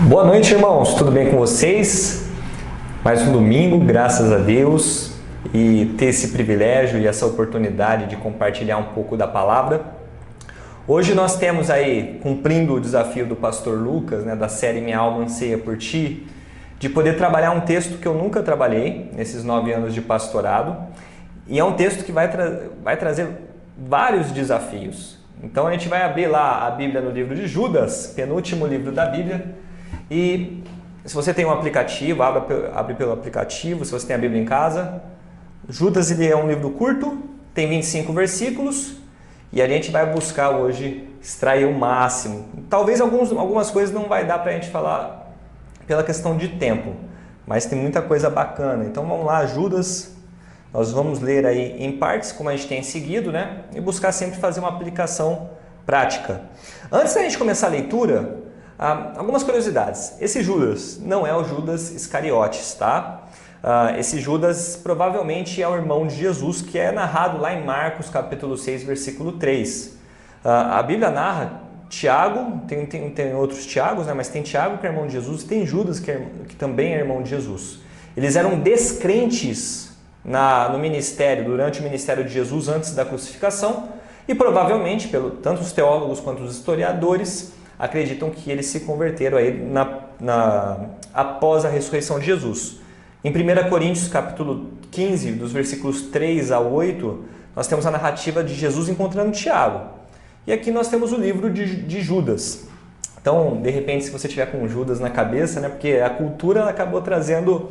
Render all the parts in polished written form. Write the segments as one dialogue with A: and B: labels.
A: Boa noite, irmãos. Tudo bem com vocês? Mais um domingo, graças a Deus, e ter esse privilégio e essa oportunidade de compartilhar um pouco da palavra. Hoje nós temos aí, cumprindo o desafio do pastor Lucas, da série Minha Alma Anseia por Ti, de poder trabalhar um texto que eu nunca trabalhei nesses 9 anos de pastorado, e é um texto que vai trazer vários desafios. Então a gente vai abrir lá a Bíblia no livro de Judas, penúltimo livro da Bíblia, e se você tem um aplicativo, abre pelo aplicativo. Se você tem a Bíblia em casa, Judas ele é um livro curto, tem 25 versículos, e a gente vai buscar hoje extrair o máximo. Talvez algumas coisas não vai dar para a gente falar pela questão de tempo, mas tem muita coisa bacana. Então vamos lá, Judas, nós vamos ler aí em partes, como a gente tem seguido, e buscar sempre fazer uma aplicação prática. Antes da gente começar a leitura, algumas curiosidades. Esse Judas não é o Judas Iscariotes, tá? Esse Judas provavelmente é o irmão de Jesus, que é narrado lá em Marcos capítulo 6, versículo 3. A Bíblia narra Tiago, tem outros Tiagos, mas tem Tiago que é irmão de Jesus, e tem Judas que também é irmão de Jesus. Eles eram descrentes no ministério, durante o ministério de Jesus antes da crucificação, e provavelmente, tanto os teólogos quanto os historiadores, acreditam que eles se converteram aí após a ressurreição de Jesus. Em 1 Coríntios capítulo 15, dos versículos 3 a 8, nós temos a narrativa de Jesus encontrando Tiago. E aqui nós temos o livro de Judas. Então, de repente, se você tiver com Judas na cabeça, porque a cultura acabou trazendo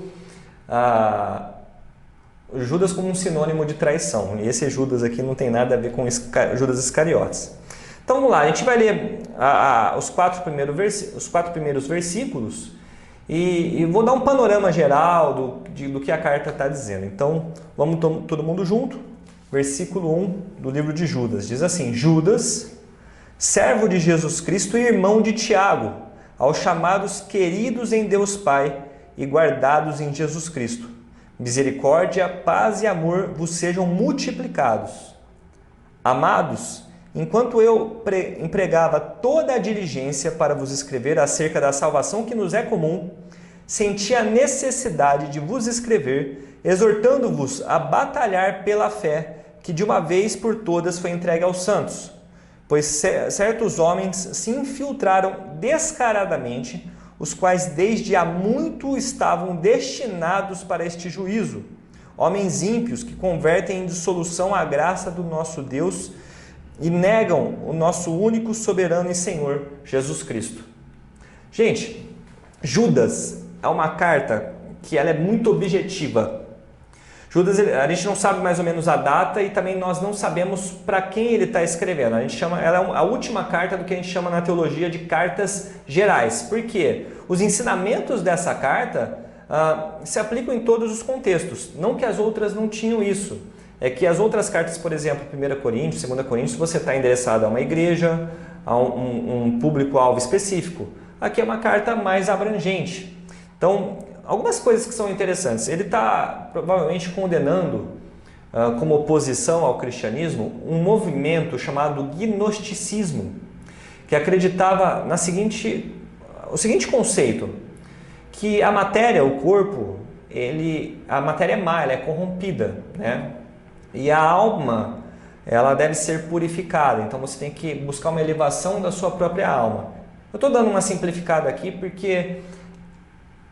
A: Judas como um sinônimo de traição. E esse Judas aqui não tem nada a ver com Judas Iscariotes. Então vamos lá, a gente vai ler os quatro primeiros versículos e vou dar um panorama geral do que a carta está dizendo. Então vamos todo mundo junto. Versículo 1 do livro de Judas diz assim: Judas, servo de Jesus Cristo e irmão de Tiago, aos chamados queridos em Deus Pai e guardados em Jesus Cristo. Misericórdia, paz e amor vos sejam multiplicados. Amados, enquanto eu empregava toda a diligência para vos escrever acerca da salvação que nos é comum, senti a necessidade de vos escrever, exortando-vos a batalhar pela fé que de uma vez por todas foi entregue aos santos. Pois certos homens se infiltraram descaradamente, os quais desde há muito estavam destinados para este juízo. Homens ímpios que convertem em dissolução a graça do nosso Deus e negam o nosso único soberano e Senhor, Jesus Cristo. Gente, Judas é uma carta que ela é muito objetiva. Judas, a gente não sabe mais ou menos a data e também nós não sabemos para quem ele está escrevendo. Ela é a última carta do que a gente chama na teologia de cartas gerais. Por quê? Os ensinamentos dessa carta se aplicam em todos os contextos. Não que as outras não tinham isso. É que as outras cartas, por exemplo, 1 Coríntios, 2 Coríntios, você está endereçado a uma igreja, a um público-alvo específico. Aqui é uma carta mais abrangente. Então, algumas coisas que são interessantes. Ele está provavelmente condenando, como oposição ao cristianismo, um movimento chamado gnosticismo, que acreditava o seguinte conceito, que a matéria, o corpo, a matéria é má, ela é corrompida, E a alma, ela deve ser purificada. Então você tem que buscar uma elevação da sua própria alma. Eu estou dando uma simplificada aqui porque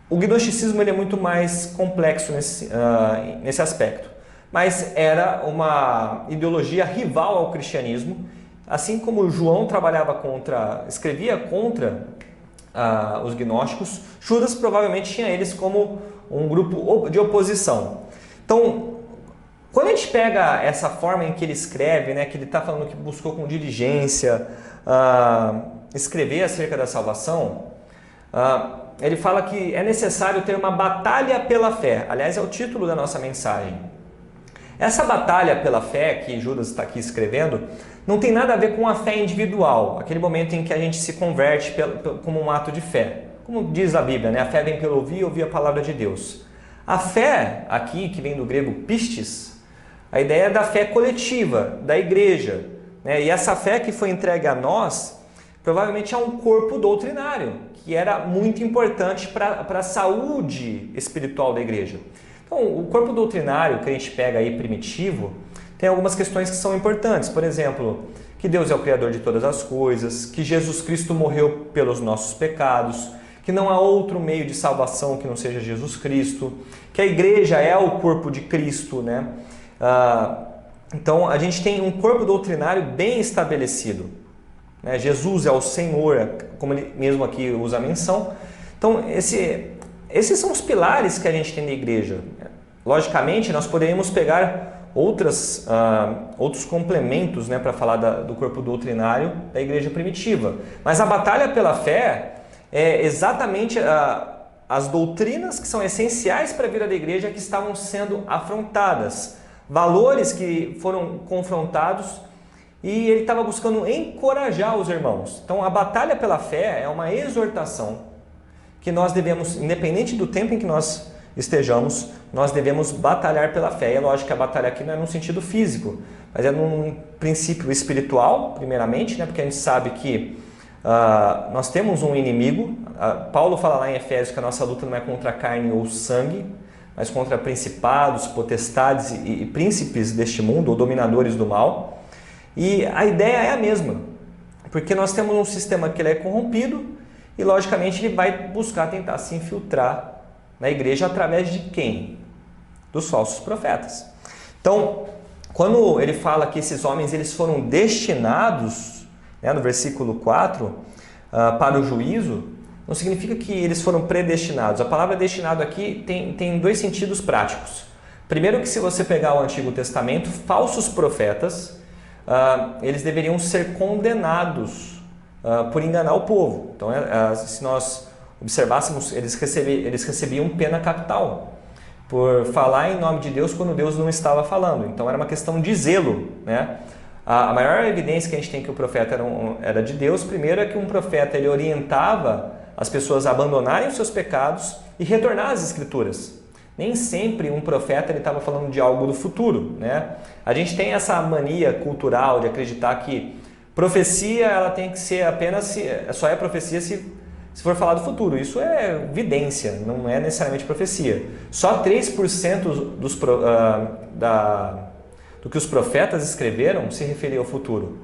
A: o gnosticismo ele é muito mais complexo nesse aspecto. Mas era uma ideologia rival ao cristianismo. Assim como João escrevia contra os gnósticos, Judas provavelmente tinha eles como um grupo de oposição. Então, quando a gente pega essa forma em que ele escreve, que ele está falando que buscou com diligência escrever acerca da salvação, ele fala que é necessário ter uma batalha pela fé. Aliás, é o título da nossa mensagem. Essa batalha pela fé que Judas está aqui escrevendo não tem nada a ver com a fé individual, aquele momento em que a gente se converte como um ato de fé. Como diz a Bíblia, a fé vem pelo ouvir a palavra de Deus. A fé aqui, que vem do grego pistis, a ideia é da fé coletiva, da igreja. E essa fé que foi entregue a nós, provavelmente é um corpo doutrinário, que era muito importante para a saúde espiritual da igreja. Então, o corpo doutrinário que a gente pega aí primitivo tem algumas questões que são importantes. Por exemplo, que Deus é o Criador de todas as coisas, que Jesus Cristo morreu pelos nossos pecados, que não há outro meio de salvação que não seja Jesus Cristo, que a igreja é o corpo de Cristo, né? Então, a gente tem um corpo doutrinário bem estabelecido. Jesus é o Senhor, como ele mesmo aqui usa a menção. Então, esses são os pilares que a gente tem na igreja. Logicamente, nós poderíamos pegar outros complementos, né, para falar do corpo doutrinário da igreja primitiva. Mas a batalha pela fé é exatamente as doutrinas que são essenciais para a vida da igreja que estavam sendo afrontadas. Valores que foram confrontados e ele estava buscando encorajar os irmãos. Então a batalha pela fé é uma exortação que nós devemos, independente do tempo em que nós estejamos, nós devemos batalhar pela fé. E é lógico que a batalha aqui não é num sentido físico, mas é num princípio espiritual, primeiramente, né? Porque a gente sabe que nós temos um inimigo. Paulo fala lá em Efésios que a nossa luta não é contra carne ou sangue, mas contra principados, potestades e príncipes deste mundo, ou dominadores do mal. E a ideia é a mesma, porque nós temos um sistema que ele é corrompido e, logicamente, ele vai buscar tentar se infiltrar na igreja através de quem? Dos falsos profetas. Então, quando ele fala que esses homens eles foram destinados, né, no versículo 4, para o juízo, não significa que eles foram predestinados. A palavra destinado aqui tem dois sentidos práticos. Primeiro que se você pegar o Antigo Testamento, falsos profetas, eles deveriam ser condenados por enganar o povo. Então, se nós observássemos, eles recebiam pena capital por falar em nome de Deus quando Deus não estava falando. Então, era uma questão de zelo, né? A maior evidência que a gente tem que o profeta era de Deus, primeiro é que um profeta ele orientava as pessoas a abandonarem os seus pecados e retornar às Escrituras. Nem sempre um profeta estava falando de algo do futuro, né? A gente tem essa mania cultural de acreditar que profecia ela tem que ser apenas, só é profecia se for falar do futuro. Isso é evidência, não é necessariamente profecia. Só 3% do que os profetas escreveram se referia ao futuro.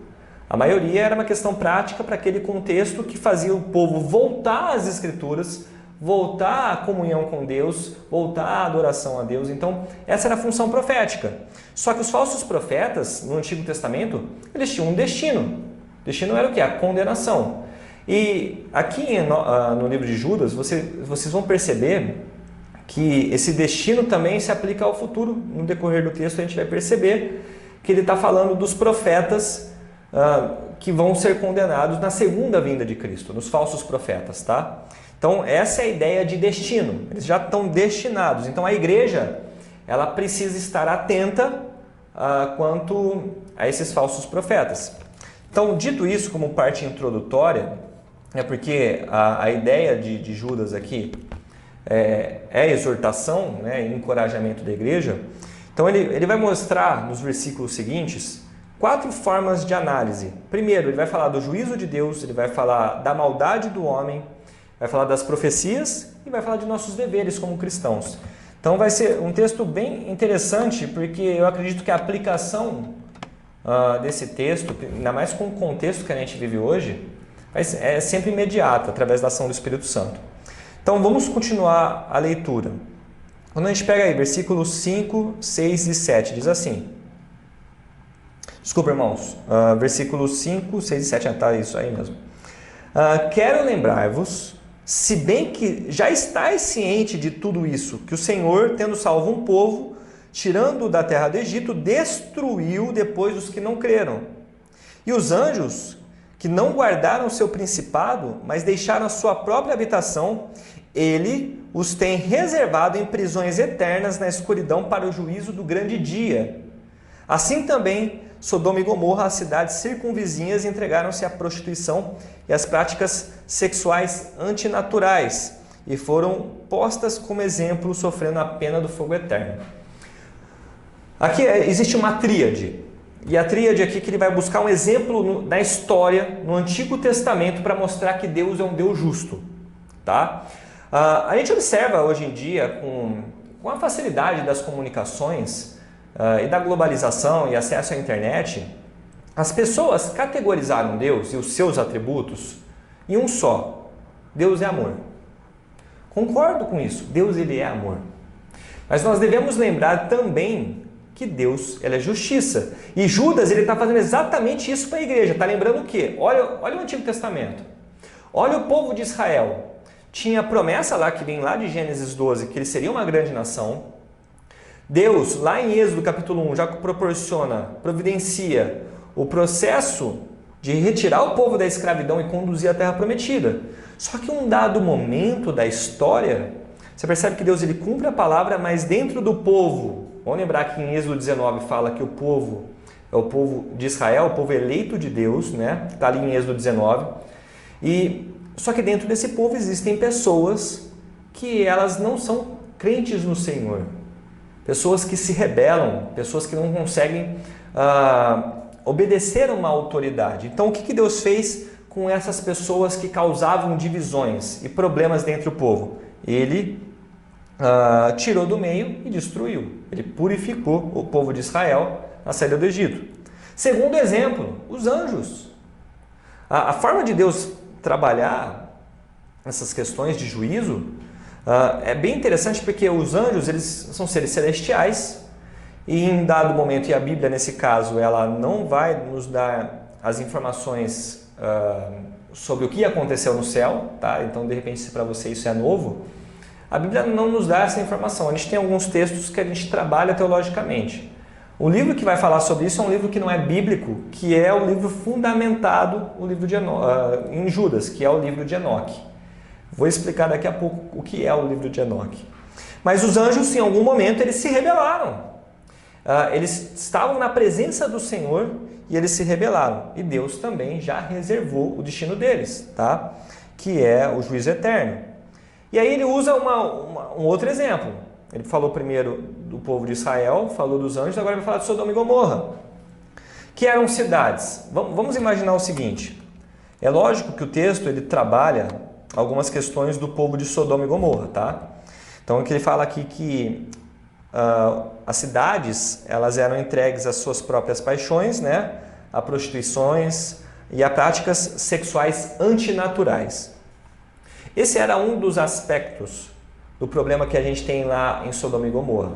A: A maioria era uma questão prática para aquele contexto que fazia o povo voltar às Escrituras, voltar à comunhão com Deus, voltar à adoração a Deus. Então, essa era a função profética. Só que os falsos profetas, no Antigo Testamento, eles tinham um destino. O destino era o quê? A condenação. E aqui no livro de Judas, vocês vão perceber que esse destino também se aplica ao futuro. No decorrer do texto a gente vai perceber que ele está falando dos profetas que vão ser condenados na segunda vinda de Cristo, nos falsos profetas, tá? Então essa é a ideia de destino, eles já estão destinados. Então a igreja ela precisa estar atenta quanto a esses falsos profetas. Então, dito isso como parte introdutória, porque a ideia de Judas aqui é exortação, né, encorajamento da igreja. Então ele vai mostrar nos versículos seguintes 4 formas de análise. Primeiro, ele vai falar do juízo de Deus, ele vai falar da maldade do homem, vai falar das profecias e vai falar de nossos deveres como cristãos. Então vai ser um texto bem interessante, porque eu acredito que a aplicação desse texto, ainda mais com o contexto que a gente vive hoje, é sempre imediata, através da ação do Espírito Santo. Então vamos continuar a leitura. Quando a gente pega aí versículos 5, 6 e 7, diz assim. Desculpa, irmãos. Versículos 5, 6 e 7, está isso aí mesmo. Quero lembrar-vos, se bem que já estáis ciente de tudo isso, que o Senhor, tendo salvo um povo, tirando-o da terra do Egito, destruiu depois os que não creram. E os anjos, que não guardaram o seu principado, mas deixaram a sua própria habitação, ele os tem reservado em prisões eternas na escuridão para o juízo do grande dia. Assim também Sodoma e Gomorra, as cidades circunvizinhas, entregaram-se à prostituição e às práticas sexuais antinaturais e foram postas como exemplo, sofrendo a pena do fogo eterno. Aqui existe uma tríade. E a tríade aqui que ele vai buscar um exemplo da história no Antigo Testamento para mostrar que Deus é um Deus justo. tá? A gente observa hoje em dia, com a facilidade das comunicações e da globalização e acesso à internet, as pessoas categorizaram Deus e os seus atributos em um só: Deus é amor. Concordo com isso, Deus ele é amor. Mas nós devemos lembrar também que Deus ele é justiça. E Judas ele está fazendo exatamente isso para a igreja. Está lembrando o quê? Olha o Antigo Testamento. Olha o povo de Israel. Tinha a promessa lá, que vem lá de Gênesis 12, que ele seria uma grande nação. Deus, lá em Êxodo capítulo 1, já providencia o processo de retirar o povo da escravidão e conduzir à terra prometida. Só que em um dado momento da história, você percebe que Deus ele cumpre a palavra, mas dentro do povo, vamos lembrar que em Êxodo 19 fala que o povo é o povo de Israel, o povo eleito de Deus, né? Está ali em Êxodo 19. Só que dentro desse povo existem pessoas que elas não são crentes no Senhor. Pessoas que se rebelam, pessoas que não conseguem obedecer a uma autoridade. Então o que Deus fez com essas pessoas que causavam divisões e problemas dentro do povo? Ele tirou do meio e destruiu. Ele purificou o povo de Israel na saída do Egito. Segundo exemplo, os anjos. A forma de Deus trabalhar essas questões de juízo é bem interessante, porque os anjos eles são seres celestiais e em dado momento, e a Bíblia nesse caso, ela não vai nos dar as informações sobre o que aconteceu no céu, tá? Então de repente se para você isso é novo, a Bíblia não nos dá essa informação. A gente tem alguns textos que a gente trabalha teologicamente. O livro que vai falar sobre isso é um livro que não é bíblico, que é o livro fundamentado, o livro de em Judas, que é o livro de Enoque. Vou explicar daqui a pouco o que é o livro de Enoque. Mas os anjos, em algum momento, eles se rebelaram. Eles estavam na presença do Senhor e eles se rebelaram. E Deus também já reservou o destino deles, tá? Que é o juízo eterno. E aí ele usa um outro exemplo. Ele falou primeiro do povo de Israel, falou dos anjos, agora vai falar de Sodoma e Gomorra, que eram cidades. Vamos imaginar o seguinte: é lógico que o texto ele trabalha algumas questões do povo de Sodoma e Gomorra, tá? Então aqui ele fala aqui que as cidades elas eram entregues às suas próprias paixões, né? A prostituições e a práticas sexuais antinaturais. Esse era um dos aspectos do problema que a gente tem lá em Sodoma e Gomorra.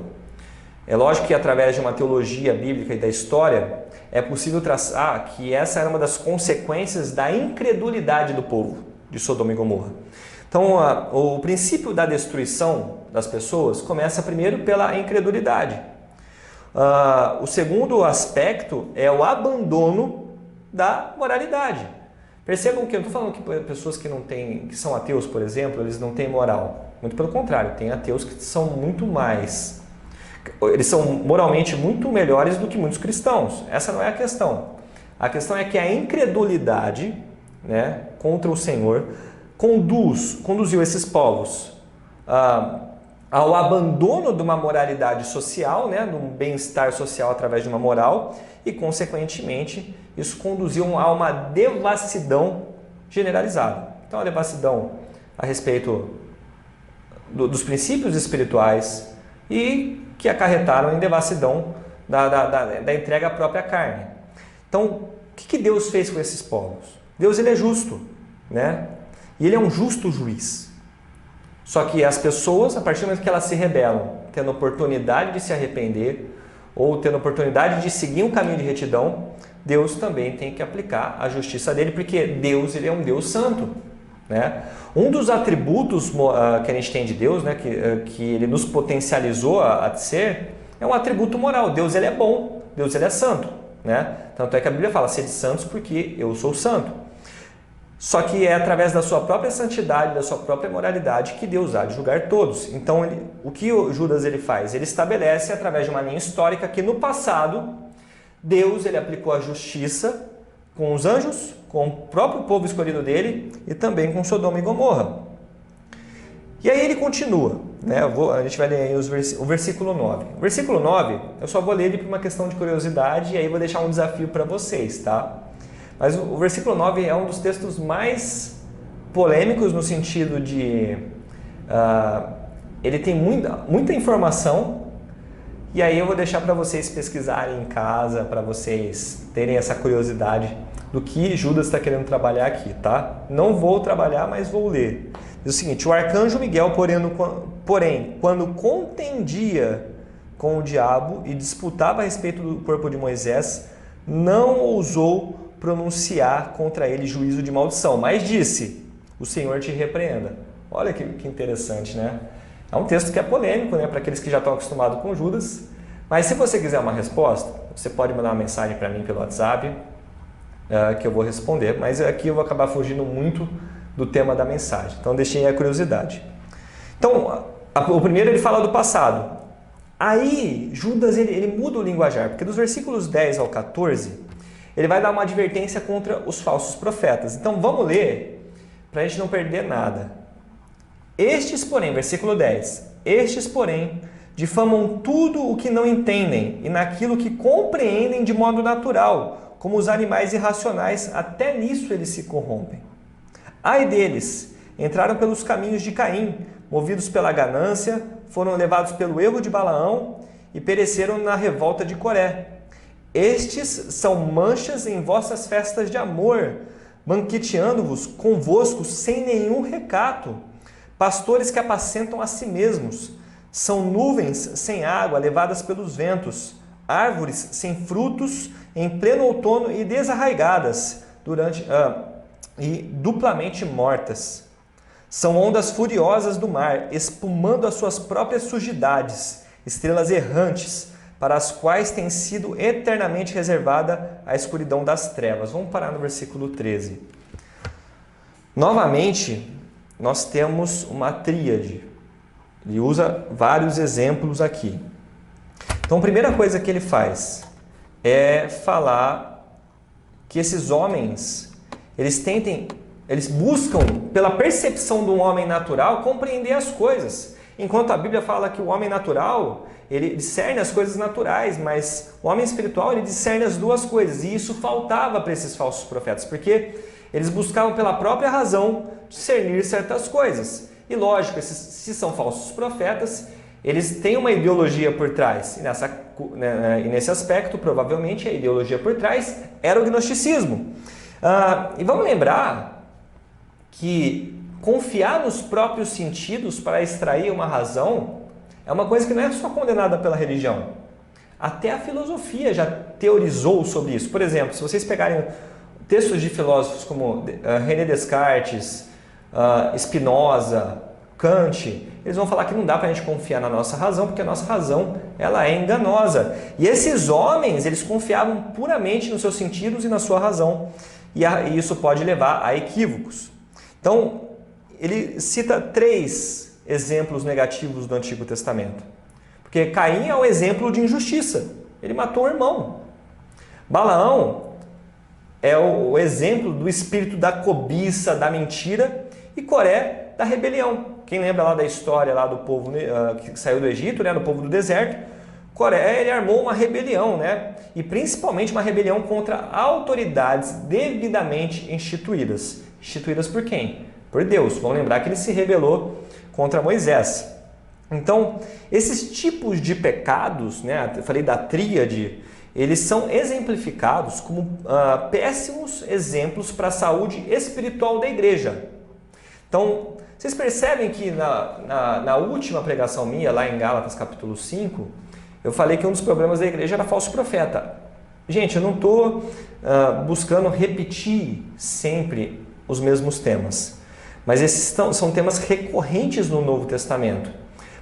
A: É lógico que através de uma teologia bíblica e da história é possível traçar que essa era uma das consequências da incredulidade do povo de Sodoma e Gomorra. Então o princípio da destruição das pessoas começa primeiro pela incredulidade. O segundo aspecto é o abandono da moralidade. Percebam que eu não estou falando que pessoas que são ateus, por exemplo, eles não têm moral. Muito pelo contrário, tem ateus que são muito mais... Eles são moralmente muito melhores do que muitos cristãos. Essa não é a questão. A questão é que a incredulidade, né, contra o Senhor conduziu esses povos ao abandono de uma moralidade social, né, de um bem-estar social através de uma moral, e, consequentemente, isso conduziu a uma devassidão generalizada. Então, a devassidão a respeito dos princípios espirituais e que acarretaram em devassidão da entrega à própria carne. Então, o que Deus fez com esses povos? Deus ele é justo, né? E ele é um justo juiz. Só que as pessoas, a partir do momento que elas se rebelam, tendo oportunidade de se arrepender ou tendo oportunidade de seguir um caminho de retidão, Deus também tem que aplicar a justiça dele, porque Deus ele é um Deus santo, né? Um dos atributos que a gente tem de Deus, né, que ele nos potencializou a ser, é um atributo moral. Deus ele é bom, Deus ele é santo, né? Tanto é que a Bíblia fala: sede santos porque eu sou santo. Só que é através da sua própria santidade, da sua própria moralidade, que Deus há de julgar todos. Então, o que o Judas ele faz? Ele estabelece, através de uma linha histórica, que no passado, Deus ele aplicou a justiça com os anjos, com o próprio povo escolhido dele e também com Sodoma e Gomorra. E aí ele continua, né? A gente vai ler aí o versículo 9. O versículo 9, eu só vou ler ele por uma questão de curiosidade e aí vou deixar um desafio para vocês, tá? Mas o versículo 9 é um dos textos mais polêmicos no sentido de ele tem muita informação, e aí eu vou deixar para vocês pesquisarem em casa, para vocês terem essa curiosidade do que Judas está querendo trabalhar aqui, tá? Não vou trabalhar, mas vou ler. Diz o seguinte: o arcanjo Miguel, porém, quando contendia com o diabo e disputava a respeito do corpo de Moisés, não ousou pronunciar contra ele juízo de maldição, mas disse: o Senhor te repreenda. Olha que interessante, né? É um texto que é polêmico, né, para aqueles que já estão acostumados com Judas. Mas se você quiser uma resposta, você pode mandar uma mensagem para mim pelo WhatsApp, que eu vou responder. Mas aqui eu vou acabar fugindo muito do tema da mensagem. Então deixei a curiosidade. Então, o primeiro ele fala do passado. Aí Judas ele muda o linguajar, porque dos versículos 10 ao 14, ele vai dar uma advertência contra os falsos profetas. Então vamos ler, para a gente não perder nada. Estes, porém, versículo 10, estes, porém, difamam tudo o que não entendem e naquilo que compreendem de modo natural, como os animais irracionais, até nisso eles se corrompem. Ai deles, entraram pelos caminhos de Caim, movidos pela ganância, foram levados pelo erro de Balaão e pereceram na revolta de Coré. Estes são manchas em vossas festas de amor, banqueteando-vos convosco sem nenhum recato. Pastores que apacentam a si mesmos, são nuvens sem água levadas pelos ventos, árvores sem frutos em pleno outono e desarraigadas e duplamente mortas. São ondas furiosas do mar, espumando as suas próprias sujidades, estrelas errantes, para as quais tem sido eternamente reservada a escuridão das trevas. Vamos parar no versículo 13. Novamente, nós temos uma tríade. Ele usa vários exemplos aqui. Então, a primeira coisa que ele faz é falar que esses homens, eles buscam, pela percepção do homem natural, compreender as coisas. Enquanto a Bíblia fala que o homem natural, ele discerne as coisas naturais, mas o homem espiritual, ele discerne as duas coisas. E isso faltava para esses falsos profetas, porque eles buscavam pela própria razão discernir certas coisas. E lógico, se são falsos profetas, eles têm uma ideologia por trás. E nesse aspecto, provavelmente, a ideologia por trás era o gnosticismo. E vamos lembrar que confiar nos próprios sentidos para extrair uma razão é uma coisa que não é só condenada pela religião. Até a filosofia já teorizou sobre isso. Por exemplo, se vocês pegarem textos de filósofos como René Descartes, Spinoza, Kant, eles vão falar que não dá para a gente confiar na nossa razão, porque a nossa razão ela é enganosa. E esses homens, eles confiavam puramente nos seus sentidos e na sua razão. E isso pode levar a equívocos. Então, ele cita 3 exemplos negativos do Antigo Testamento. Porque Caim é um exemplo de injustiça. Ele matou o irmão. Balaão é o exemplo do espírito da cobiça, da mentira, e Coré da rebelião. Quem lembra lá da história lá do povo que saiu do Egito, né, do povo do deserto, Coré ele armou uma rebelião, né, e principalmente uma rebelião contra autoridades devidamente instituídas. Instituídas por quem? Por Deus. Vamos lembrar que ele se rebelou contra Moisés. Então, esses tipos de pecados, né, eu falei da tríade, eles são exemplificados como péssimos exemplos para a saúde espiritual da igreja. Então, vocês percebem que na última pregação minha, lá em Gálatas capítulo 5, eu falei que um dos problemas da igreja era falso profeta. Gente, eu não estou buscando repetir sempre os mesmos temas, mas esses são temas recorrentes no Novo Testamento.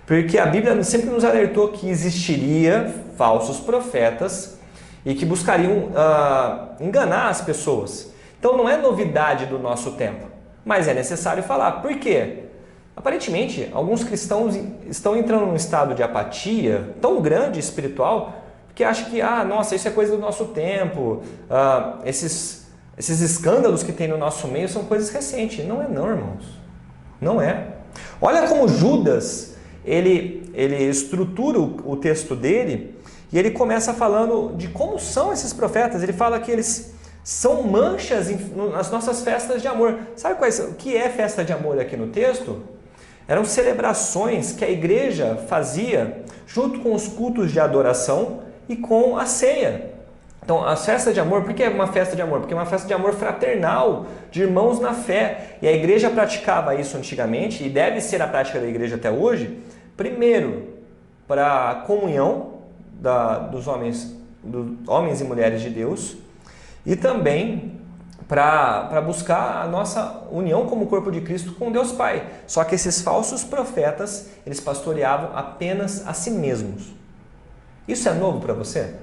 A: Porque a Bíblia sempre nos alertou que existiria falsos profetas e que buscariam enganar as pessoas. Então não é novidade do nosso tempo, mas é necessário falar. Por quê? Aparentemente, alguns cristãos estão entrando num estado de apatia tão grande espiritual que acham que, nossa, isso é coisa do nosso tempo, esses escândalos que tem no nosso meio são coisas recentes. Não é não, irmãos. Não é. Olha como Judas, ele estrutura o texto dele e ele começa falando de como são esses profetas. Ele fala que eles são manchas nas nossas festas de amor. Sabe o que é festa de amor aqui no texto? Eram celebrações que a igreja fazia junto com os cultos de adoração e com a ceia. Então, as festas de amor, por que é uma festa de amor? Porque é uma festa de amor fraternal, de irmãos na fé. E a igreja praticava isso antigamente, e deve ser a prática da igreja até hoje, primeiro, para a comunhão dos homens e mulheres de Deus, e também para buscar a nossa união como corpo de Cristo com Deus Pai. Só que esses falsos profetas, eles pastoreavam apenas a si mesmos. Isso é novo para você?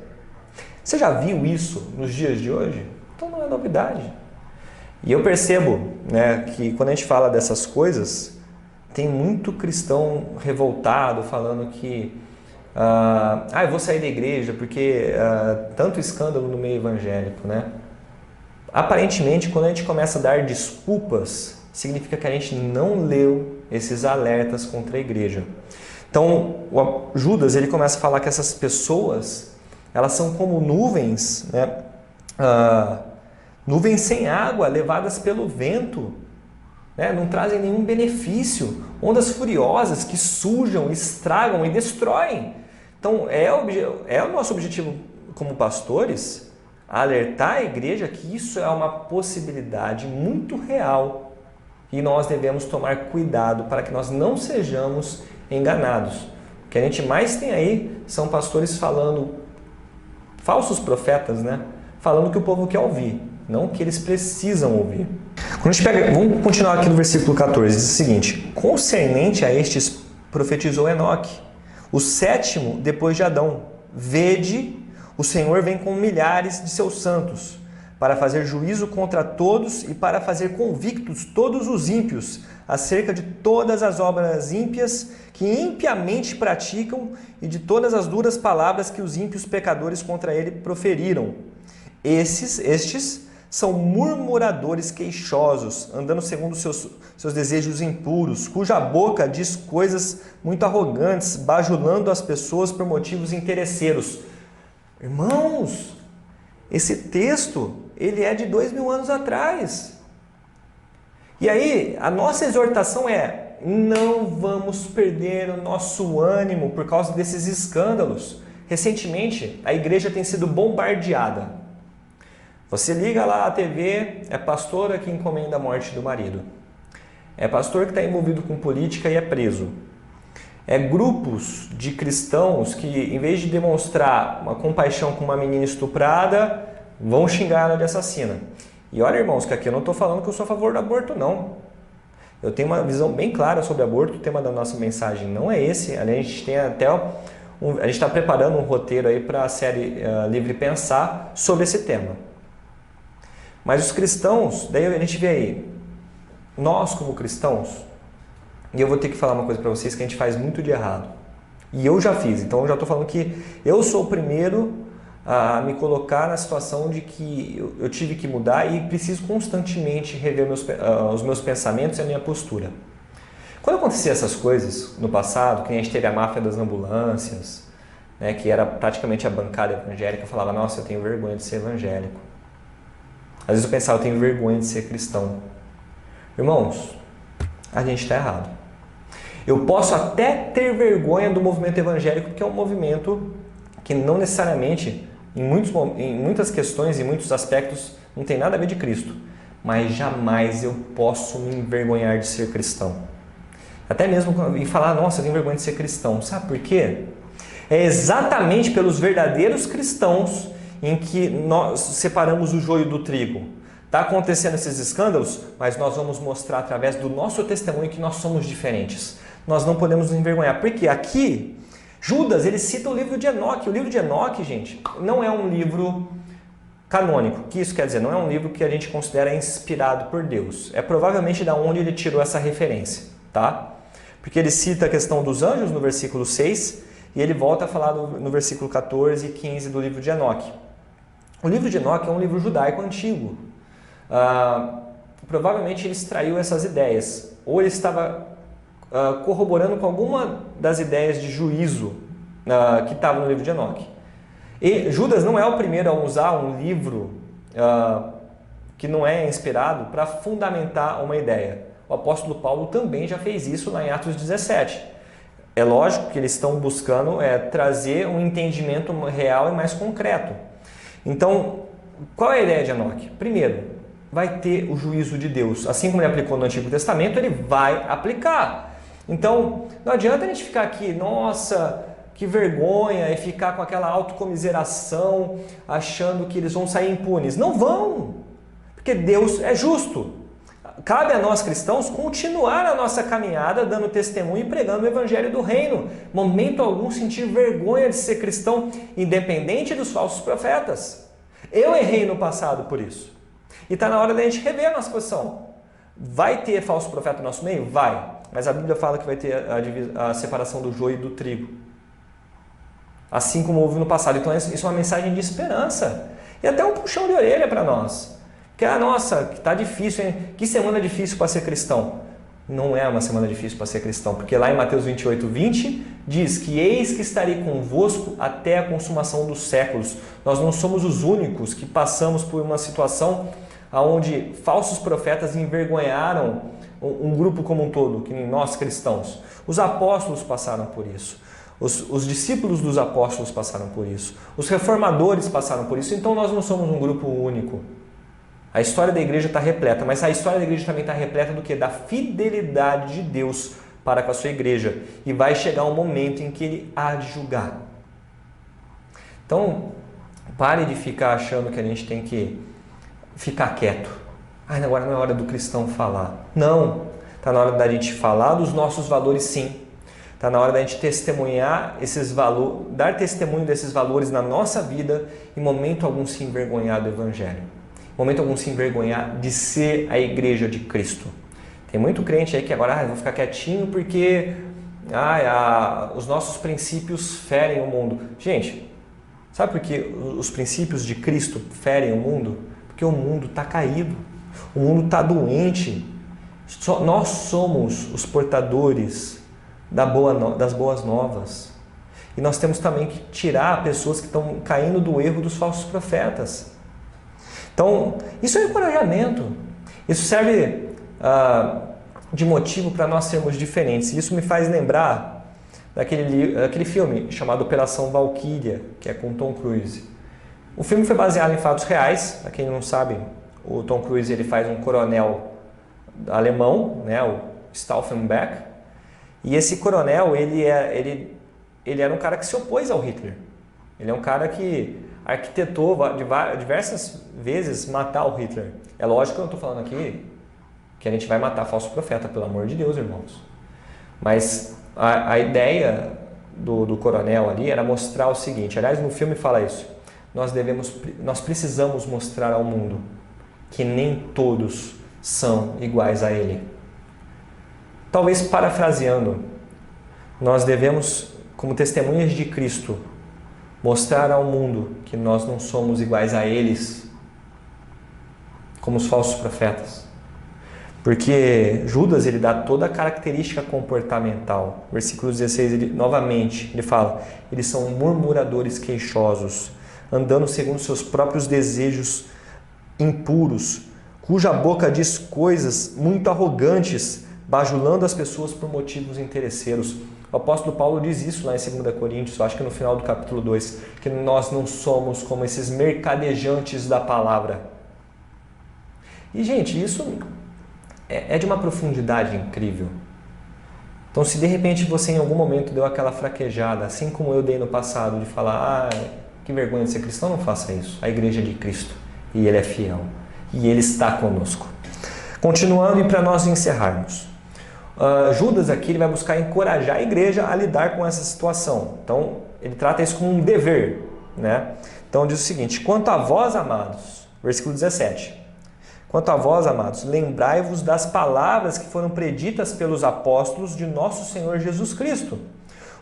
A: Você já viu isso nos dias de hoje? Então não é novidade. E eu percebo, né, que quando a gente fala dessas coisas, tem muito cristão revoltado falando que eu vou sair da igreja porque tanto escândalo no meio evangélico, né? Aparentemente, quando a gente começa a dar desculpas, significa que a gente não leu esses alertas contra a igreja. Então, o Judas ele começa a falar que essas pessoas, elas são como nuvens, né? Nuvens sem água, levadas pelo vento, né? Não trazem nenhum benefício. Ondas furiosas que sujam, estragam e destroem. Então, é o nosso objetivo como pastores, alertar a igreja que isso é uma possibilidade muito real e nós devemos tomar cuidado para que nós não sejamos enganados. O que a gente mais tem aí são pastores falando, falsos profetas, né? Falando o que o povo quer ouvir, não o que eles precisam ouvir. Quando a gente pega, vamos continuar aqui no versículo 14, diz o seguinte: concernente a estes profetizou Enoque, o sétimo depois de Adão. Vede, o Senhor vem com milhares de seus santos, para fazer juízo contra todos e para fazer convictos todos os ímpios, acerca de todas as obras ímpias que impiamente praticam e de todas as duras palavras que os ímpios pecadores contra ele proferiram. Estes são murmuradores queixosos, andando segundo seus desejos impuros, cuja boca diz coisas muito arrogantes, bajulando as pessoas por motivos interesseiros. Irmãos, esse texto, ele é de 2000 anos atrás. E aí, a nossa exortação é: não vamos perder o nosso ânimo por causa desses escândalos. Recentemente, a igreja tem sido bombardeada. Você liga lá a TV, é pastora que encomenda a morte do marido. É pastor que está envolvido com política e é preso. É grupos de cristãos que, em vez de demonstrar uma compaixão com uma menina estuprada, vão xingar ela de assassina. E olha, irmãos, que aqui eu não estou falando que eu sou a favor do aborto, não. Eu tenho uma visão bem clara sobre aborto, o tema da nossa mensagem não é esse. A gente tem até a gente está preparando um roteiro aí para a série Livre Pensar sobre esse tema. Mas os cristãos, daí a gente vê aí, nós como cristãos, e eu vou ter que falar uma coisa para vocês que a gente faz muito de errado. E eu já fiz, então eu já estou falando que eu sou o primeiro a me colocar na situação de que eu tive que mudar e preciso constantemente rever os meus pensamentos e a minha postura. Quando acontecia essas coisas no passado, que a gente teve a máfia das ambulâncias, né, que era praticamente a bancada evangélica, eu falava: nossa, eu tenho vergonha de ser evangélico. Às vezes eu pensava: eu tenho vergonha de ser cristão. Irmãos, a gente está errado. Eu posso até ter vergonha do movimento evangélico, porque é um movimento que não necessariamente, em muitas questões e muitos aspectos, não tem nada a ver de Cristo. Mas jamais eu posso me envergonhar de ser cristão. Até mesmo em falar: nossa, eu tenho vergonha de ser cristão. Sabe por quê? É exatamente pelos verdadeiros cristãos em que nós separamos o joio do trigo. Está acontecendo esses escândalos, mas nós vamos mostrar através do nosso testemunho que nós somos diferentes. Nós não podemos nos envergonhar. Porque aqui, Judas, ele cita o livro de Enoque. O livro de Enoque, gente, não é um livro canônico. O que isso quer dizer? Não é um livro que a gente considera inspirado por Deus. É provavelmente da onde ele tirou essa referência, tá? Porque ele cita a questão dos anjos no versículo 6 e ele volta a falar no versículo 14 e 15 do livro de Enoque. O livro de Enoque é um livro judaico antigo. Provavelmente ele extraiu essas ideias, ou ele estava corroborando com alguma das ideias de juízo que estava no livro de Enoque. E Judas não é o primeiro a usar um livro que não é inspirado para fundamentar uma ideia. O apóstolo Paulo também já fez isso lá em Atos 17. É lógico que eles estão buscando trazer um entendimento real e mais concreto. Então, qual é a ideia de Enoque? Primeiro, vai ter o juízo de Deus. Assim como ele aplicou no Antigo Testamento, ele vai aplicar. Então, não adianta a gente ficar aqui, nossa, que vergonha, e ficar com aquela autocomiseração, achando que eles vão sair impunes. Não vão, porque Deus é justo. Cabe a nós cristãos continuar a nossa caminhada, dando testemunho e pregando o evangelho do reino. Momento algum sentir vergonha de ser cristão, independente dos falsos profetas. Eu errei no passado por isso. E está na hora da gente rever a nossa posição. Vai ter falso profeta no nosso meio? Vai. Mas a Bíblia fala que vai ter a separação do joio e do trigo. Assim como houve no passado. Então isso é uma mensagem de esperança. E até um puxão de orelha para nós. Que, nossa, que tá difícil, hein? Que semana difícil para ser cristão. Não é uma semana difícil para ser cristão. Porque lá em Mateus 28, 20, diz que eis que estarei convosco até a consumação dos séculos. Nós não somos os únicos que passamos por uma situação onde falsos profetas envergonharam um grupo como um todo, que nós cristãos. Os apóstolos passaram por isso. Os discípulos dos apóstolos passaram por isso. Os reformadores passaram por isso. Então nós não somos um grupo único. A história da igreja está repleta, mas a história da igreja também está repleta do quê? Da fidelidade de Deus para com a sua igreja. E vai chegar um momento em que Ele há de julgar. Então, pare de ficar achando que a gente tem que ficar quieto. Agora não é hora do cristão falar. Não, está na hora da gente falar dos nossos valores, sim. Está na hora da gente testemunhar esses valores, dar testemunho desses valores na nossa vida e em momento algum se envergonhar do Evangelho. Em momento algum se envergonhar de ser a igreja de Cristo. Tem muito crente aí que agora eu vou ficar quietinho porque os nossos princípios ferem o mundo. Gente, sabe por que os princípios de Cristo ferem o mundo? Porque o mundo está caído, o mundo está doente. Nós somos os portadores das boas novas. E nós temos também que tirar pessoas que estão caindo do erro dos falsos profetas. Então, isso é encorajamento. Isso serve de motivo para nós sermos diferentes. Isso me faz lembrar daquele filme chamado Operação Valkyria, que é com Tom Cruise. O filme foi baseado em fatos reais. Para quem não sabe, o Tom Cruise ele faz um coronel alemão, né, o Stauffenberg. E esse coronel, ele era um cara que se opôs ao Hitler. Ele é um cara que arquitetou diversas vezes matar o Hitler. É lógico que eu não estou falando aqui que a gente vai matar falso profeta, pelo amor de Deus, irmãos. Mas a ideia do coronel ali era mostrar o seguinte, aliás, no filme fala isso, nós precisamos mostrar ao mundo que nem todos são iguais a ele. Talvez parafraseando, nós devemos, como testemunhas de Cristo, mostrar ao mundo que nós não somos iguais a eles, como os falsos profetas. Porque Judas ele dá toda a característica comportamental. Versículo 16, novamente, ele fala, eles são murmuradores queixosos, andando segundo seus próprios desejos impuros, cuja boca diz coisas muito arrogantes, bajulando as pessoas por motivos interesseiros. O apóstolo Paulo diz isso lá em 2 Coríntios, acho que no final do capítulo 2, que nós não somos como esses mercadejantes da palavra. E, gente, isso é de uma profundidade incrível. Então, se de repente você em algum momento deu aquela fraquejada, assim como eu dei no passado, de falar, que vergonha de ser cristão, não faça isso. A igreja é de Cristo, e Ele é fiel, e Ele está conosco. Continuando, e para nós encerrarmos. Judas aqui ele vai buscar encorajar a igreja a lidar com essa situação. Então, ele trata isso como um dever, né? Então, diz o seguinte, quanto a vós, amados, versículo 17, quanto a vós, amados, lembrai-vos das palavras que foram preditas pelos apóstolos de nosso Senhor Jesus Cristo,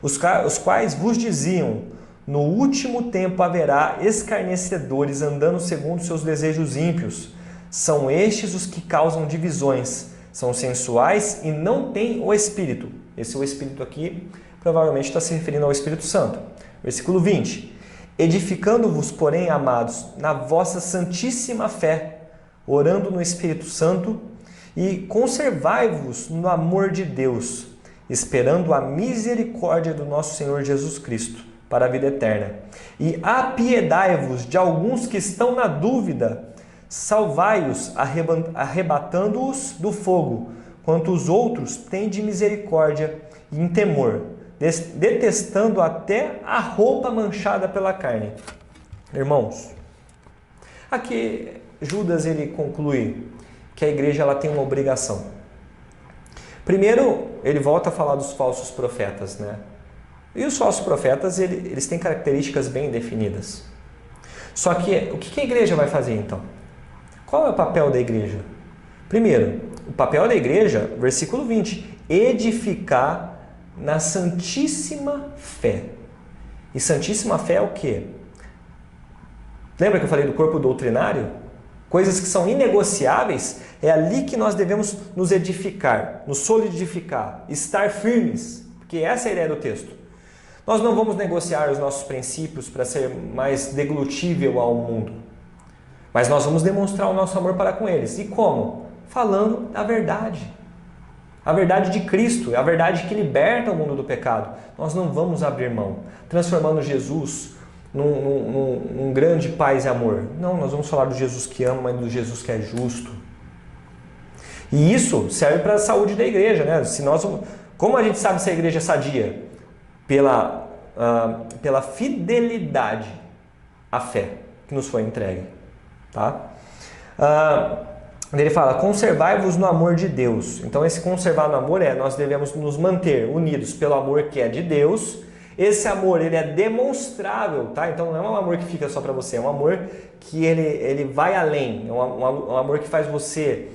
A: os quais vos diziam, no último tempo haverá escarnecedores andando segundo seus desejos ímpios. São estes os que causam divisões, são sensuais e não têm o Espírito. Esse o Espírito aqui provavelmente está se referindo ao Espírito Santo. Versículo 20. Edificando-vos, porém, amados, na vossa santíssima fé, orando no Espírito Santo, e conservai-vos no amor de Deus, esperando a misericórdia do nosso Senhor Jesus Cristo para a vida eterna. E apiedai-vos de alguns que estão na dúvida, salvai-os, arrebatando-os do fogo, quanto os outros têm de misericórdia e em temor, detestando até a roupa manchada pela carne. Irmãos, aqui Judas ele conclui que a igreja ela tem uma obrigação. Primeiro, ele volta a falar dos falsos profetas, né? E os falsos profetas, eles têm características bem definidas. Só que o que a igreja vai fazer então? Qual é o papel da igreja? Primeiro, o papel da igreja, versículo 20, edificar na santíssima fé. E santíssima fé é o quê? Lembra que eu falei do corpo doutrinário? Coisas que são inegociáveis, é ali que nós devemos nos edificar, nos solidificar, estar firmes, porque essa é a ideia do texto. Nós não vamos negociar os nossos princípios para ser mais deglutível ao mundo, mas nós vamos demonstrar o nosso amor para com eles. E como? Falando a verdade de Cristo, a verdade que liberta o mundo do pecado. Nós não vamos abrir mão, transformando Jesus num grande paz e amor. Não, nós vamos falar do Jesus que ama, mas do Jesus que é justo. E isso serve para a saúde da igreja, né? Como a gente sabe se a igreja é sadia? Pela fidelidade à fé que nos foi entregue. Tá? Ele fala, conservai-vos no amor de Deus. Então esse conservar no amor nós devemos nos manter unidos pelo amor que é de Deus. Esse amor ele é demonstrável, tá? Então não é um amor que fica só para você, é um amor que ele vai além, é um amor que faz você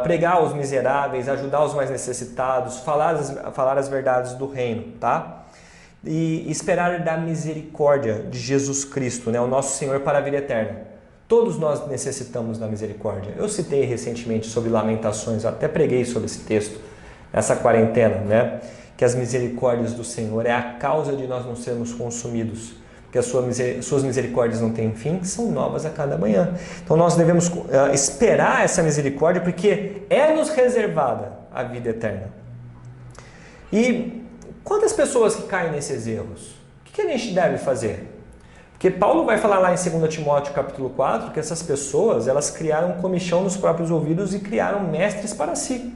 A: pregar aos miseráveis, ajudar os mais necessitados, falar as verdades do reino, tá? E esperar da misericórdia de Jesus Cristo, né? O nosso Senhor para a vida eterna. Todos nós necessitamos da misericórdia. Eu citei recentemente sobre Lamentações, até preguei sobre esse texto nessa quarentena, né? Que as misericórdias do Senhor é a causa de nós não sermos consumidos, porque as suas misericórdias não têm fim, são novas a cada manhã. Então nós devemos esperar essa misericórdia, porque é nos reservada a vida eterna. E quantas pessoas que caem nesses erros? O que a gente deve fazer? Porque Paulo vai falar lá em 2 Timóteo capítulo 4 que essas pessoas elas criaram comichão nos próprios ouvidos e criaram mestres para si.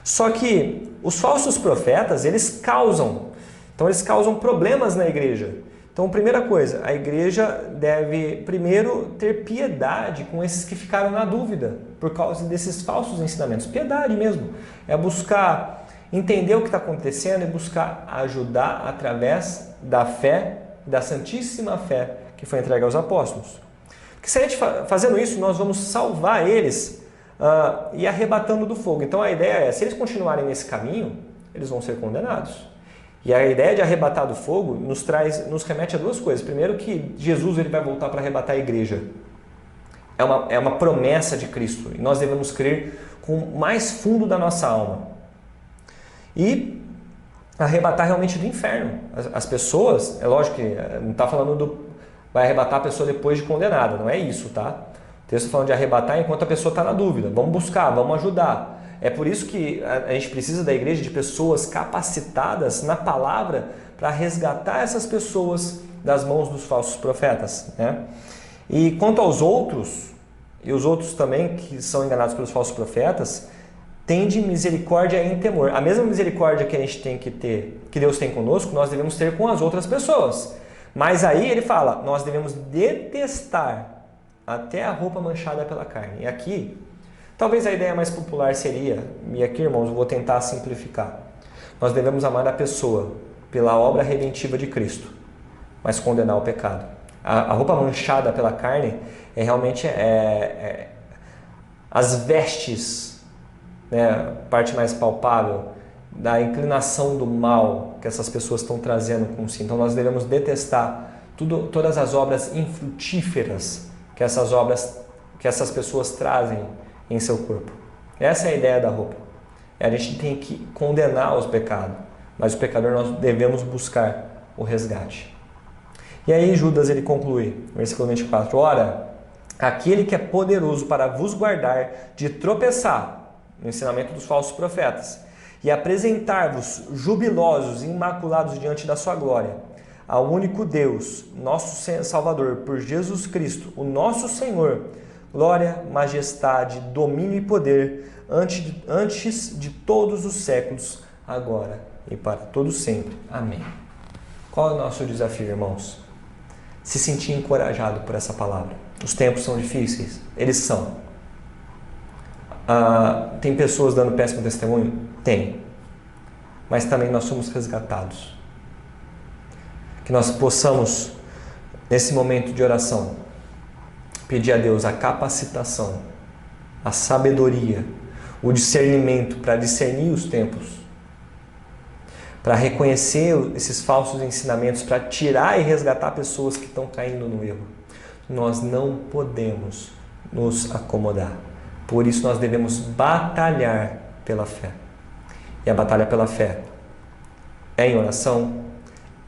A: Só que os falsos profetas, eles causam problemas na igreja. Então, primeira coisa, a igreja deve primeiro ter piedade com esses que ficaram na dúvida por causa desses falsos ensinamentos. Piedade mesmo. É buscar entender o que está acontecendo e buscar ajudar através da fé, da santíssima fé que foi entregue aos apóstolos. Porque se a gente fazendo isso, nós vamos salvar eles e arrebatando do fogo. Então a ideia é, se eles continuarem nesse caminho, eles vão ser condenados. E a ideia de arrebatar do fogo nos remete a duas coisas. Primeiro que Jesus ele vai voltar para arrebatar a igreja. É uma promessa de Cristo. E nós devemos crer com o mais fundo da nossa alma. E arrebatar realmente do inferno. As pessoas, é lógico que não está falando vai arrebatar a pessoa depois de condenada. Não é isso, tá? O texto está falando de arrebatar enquanto a pessoa está na dúvida. Vamos buscar, vamos ajudar. É por isso que a gente precisa da igreja de pessoas capacitadas na palavra para resgatar essas pessoas das mãos dos falsos profetas, né? E quanto aos outros, e os outros também que são enganados pelos falsos profetas, tende misericórdia em temor. A mesma misericórdia que a gente tem que ter, que Deus tem conosco, nós devemos ter com as outras pessoas. Mas aí ele fala, nós devemos detestar até a roupa manchada pela carne. E aqui, talvez a ideia mais popular seria, e aqui, irmãos, eu vou tentar simplificar. Nós devemos amar a pessoa pela obra redentiva de Cristo, mas condenar o pecado. A roupa manchada pela carne é realmente as vestes, né, a parte mais palpável da inclinação do mal que essas pessoas estão trazendo com si. Então nós devemos detestar todas as obras infrutíferas que essas pessoas trazem em seu corpo. Essa é a ideia da roupa. A gente tem que condenar os pecados, mas o pecador nós devemos buscar o resgate. E aí Judas ele conclui, versículo 24, ora, aquele que é poderoso para vos guardar de tropeçar, no ensinamento dos falsos profetas, e apresentar-vos jubilosos e imaculados diante da sua glória, ao único Deus, nosso Salvador, por Jesus Cristo, o nosso Senhor, glória, majestade, domínio e poder, antes de todos os séculos, agora e para todos sempre. Amém. Qual é o nosso desafio, irmãos? Se sentir encorajado por essa palavra. Os tempos são difíceis? Eles são. Tem pessoas dando péssimo testemunho? Tem. Mas também nós somos resgatados. Que nós possamos, nesse momento de oração, pedir a Deus a capacitação, a sabedoria, o discernimento para discernir os tempos, para reconhecer esses falsos ensinamentos, para tirar e resgatar pessoas que estão caindo no erro. Nós não podemos nos acomodar. Por isso nós devemos batalhar pela fé. E a batalha pela fé é em oração,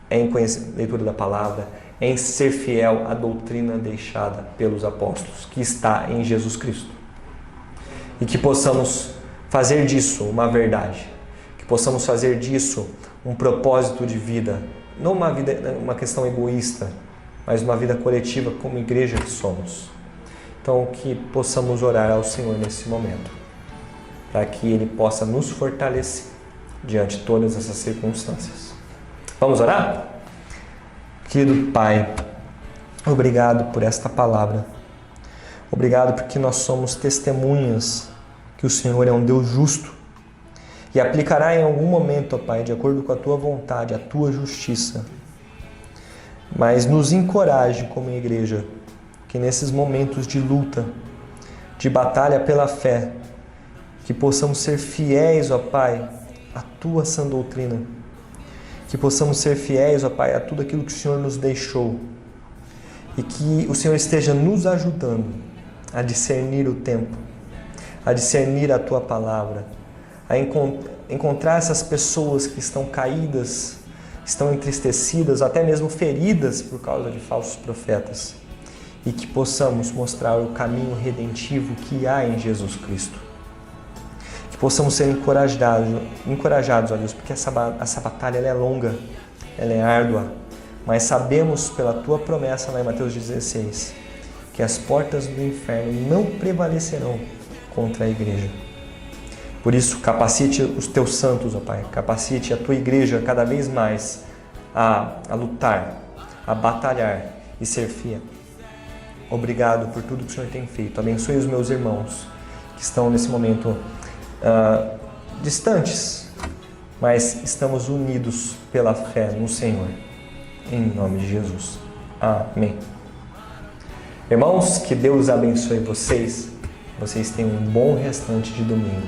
A: é em leitura da palavra, é em ser fiel à doutrina deixada pelos apóstolos, que está em Jesus Cristo. E que possamos fazer disso uma verdade, que possamos fazer disso um propósito de vida, não uma questão egoísta, mas uma vida coletiva como igreja que somos. Então, que possamos orar ao Senhor nesse momento, para que Ele possa nos fortalecer diante de todas essas circunstâncias. Vamos orar? Querido Pai, obrigado por esta palavra. Obrigado porque nós somos testemunhas que o Senhor é um Deus justo e aplicará em algum momento, ó Pai, de acordo com a Tua vontade, a Tua justiça. Mas nos encoraje como igreja, que nesses momentos de luta, de batalha pela fé, que possamos ser fiéis, ó Pai, à Tua sã doutrina, que possamos ser fiéis, ó Pai, a tudo aquilo que o Senhor nos deixou e que o Senhor esteja nos ajudando a discernir o tempo, a discernir a Tua palavra, a encontrar essas pessoas que estão caídas, estão entristecidas, até mesmo feridas por causa de falsos profetas, e que possamos mostrar o caminho redentivo que há em Jesus Cristo. Que possamos ser encorajados, ó Deus, porque essa batalha ela é longa, ela é árdua, mas sabemos pela Tua promessa lá em Mateus 16, que as portas do inferno não prevalecerão contra a igreja. Por isso, capacite os Teus santos, ó Pai, capacite a Tua igreja cada vez mais a lutar, a batalhar e ser fiel. Obrigado por tudo que o Senhor tem feito. Abençoe os meus irmãos que estão nesse momento distantes, mas estamos unidos pela fé no Senhor. Em nome de Jesus. Amém. Irmãos, que Deus abençoe vocês. Vocês tenham um bom restante de domingo.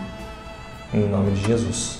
A: Em nome de Jesus.